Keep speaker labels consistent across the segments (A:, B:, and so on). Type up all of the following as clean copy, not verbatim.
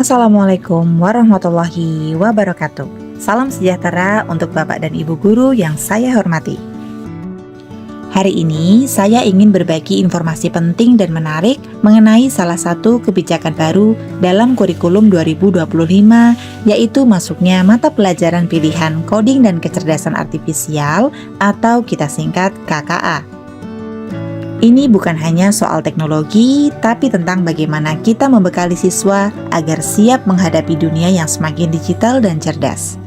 A: Assalamualaikum warahmatullahi wabarakatuh. Salam sejahtera untuk Bapak dan Ibu guru yang saya hormati. Hari ini saya ingin berbagi informasi penting dan menarik mengenai salah satu kebijakan baru dalam kurikulum 2025, yaitu masuknya mata pelajaran pilihan coding dan kecerdasan artifisial atau kita singkat KKA. Ini bukan hanya soal teknologi, tapi tentang bagaimana kita membekali siswa agar siap menghadapi dunia yang semakin digital dan cerdas.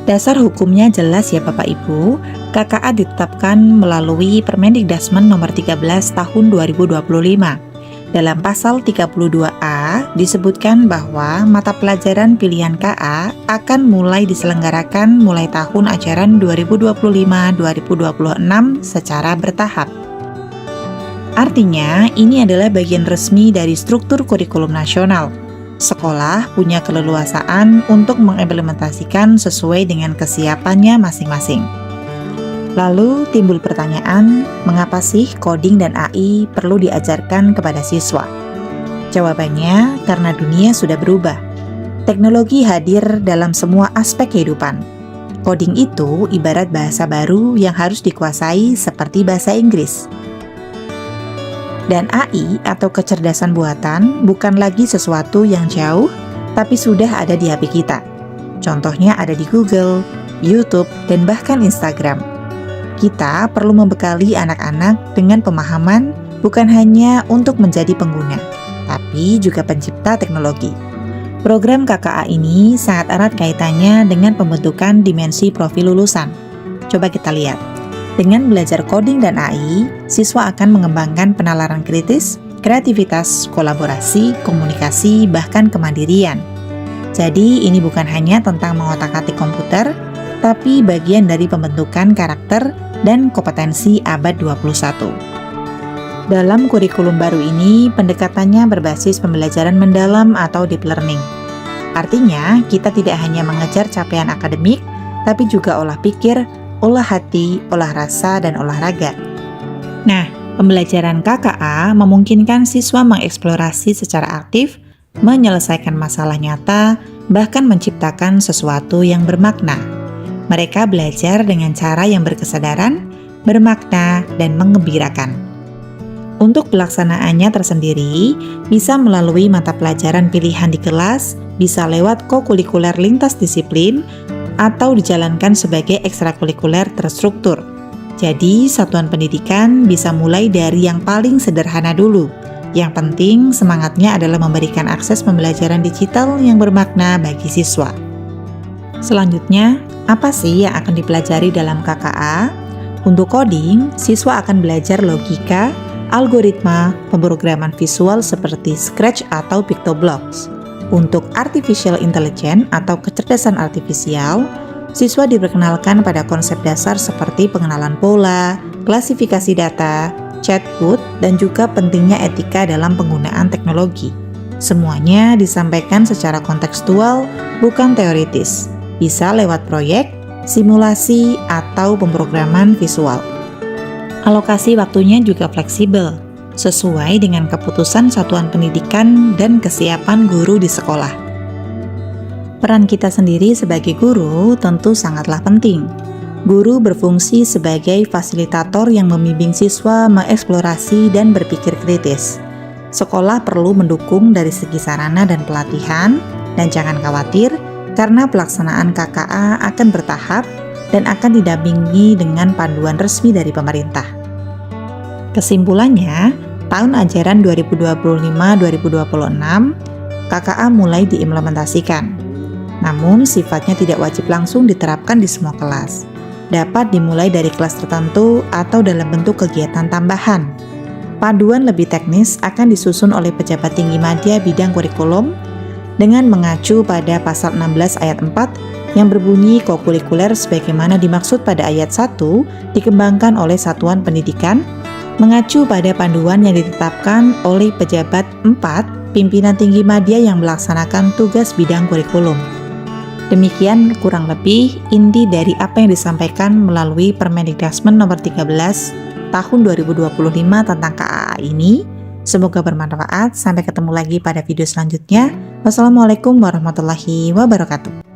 A: Dasar hukumnya jelas ya Bapak Ibu, KKA ditetapkan melalui Permendikdasmen nomor 13 tahun 2025. Dalam pasal 32A disebutkan bahwa mata pelajaran pilihan KA akan mulai diselenggarakan mulai tahun ajaran 2025-2026 secara bertahap. Artinya, ini adalah bagian resmi dari struktur kurikulum nasional. Sekolah punya keleluasaan untuk mengimplementasikan sesuai dengan kesiapannya masing-masing. Lalu timbul pertanyaan, mengapa sih coding dan AI perlu diajarkan kepada siswa? Jawabannya, karena dunia sudah berubah. Teknologi hadir dalam semua aspek kehidupan. Coding itu ibarat bahasa baru yang harus dikuasai seperti bahasa Inggris. Dan AI atau kecerdasan buatan bukan lagi sesuatu yang jauh, tapi sudah ada di HP kita. Contohnya ada di Google, YouTube, dan bahkan Instagram. Kita perlu membekali anak-anak dengan pemahaman bukan hanya untuk menjadi pengguna, tapi juga pencipta teknologi. Program KKA ini sangat erat kaitannya dengan pembentukan dimensi profil lulusan. Coba kita lihat. Dengan belajar coding dan AI, siswa akan mengembangkan penalaran kritis, kreativitas, kolaborasi, komunikasi, bahkan kemandirian. Jadi, ini bukan hanya tentang mengotak-atik komputer, tapi bagian dari pembentukan karakter dan kompetensi abad 21. Dalam kurikulum baru ini, pendekatannya berbasis pembelajaran mendalam atau deep learning. Artinya, kita tidak hanya mengejar capaian akademik, tapi juga olah pikir, olah hati, olah rasa, dan olahraga. Nah, pembelajaran KKA memungkinkan siswa mengeksplorasi secara aktif, menyelesaikan masalah nyata, bahkan menciptakan sesuatu yang bermakna. Mereka belajar dengan cara yang berkesadaran, bermakna, dan menggembirakan. Untuk pelaksanaannya tersendiri, bisa melalui mata pelajaran pilihan di kelas, bisa lewat kokurikuler lintas disiplin, atau dijalankan sebagai ekstrakurikuler terstruktur. Jadi, satuan pendidikan bisa mulai dari yang paling sederhana dulu. Yang penting, semangatnya adalah memberikan akses pembelajaran digital yang bermakna bagi siswa. Selanjutnya, apa sih yang akan dipelajari dalam KKA? Untuk coding, siswa akan belajar logika, algoritma, pemrograman visual seperti Scratch atau Pictoblocks. Untuk artificial intelligence atau kecerdasan artifisial, siswa diperkenalkan pada konsep dasar seperti pengenalan pola, klasifikasi data, chatbot, dan juga pentingnya etika dalam penggunaan teknologi. Semuanya disampaikan secara kontekstual, bukan teoritis. Bisa lewat proyek, simulasi, atau pemrograman visual. Alokasi waktunya juga fleksibel, sesuai dengan keputusan satuan pendidikan dan kesiapan guru di sekolah. Peran kita sendiri sebagai guru tentu sangatlah penting. Guru berfungsi sebagai fasilitator yang membimbing siswa mengeksplorasi dan berpikir kritis. Sekolah perlu mendukung dari segi sarana dan pelatihan, dan jangan khawatir karena pelaksanaan KKA akan bertahap dan akan didampingi dengan panduan resmi dari pemerintah. Kesimpulannya, tahun ajaran 2025-2026, KKA mulai diimplementasikan. Namun, sifatnya tidak wajib langsung diterapkan di semua kelas. Dapat dimulai dari kelas tertentu atau dalam bentuk kegiatan tambahan. Panduan lebih teknis akan disusun oleh pejabat tinggi madya bidang kurikulum dengan mengacu pada pasal 16 ayat 4 yang berbunyi kokurikuler sebagaimana dimaksud pada ayat 1 dikembangkan oleh satuan pendidikan mengacu pada panduan yang ditetapkan oleh pejabat 4 pimpinan tinggi madya yang melaksanakan tugas bidang kurikulum. Demikian kurang lebih inti dari apa yang disampaikan melalui Permendikdasmen nomor 13 tahun 2025 tentang KAA ini. Semoga bermanfaat. Sampai ketemu lagi pada video selanjutnya. Wassalamualaikum warahmatullahi wabarakatuh.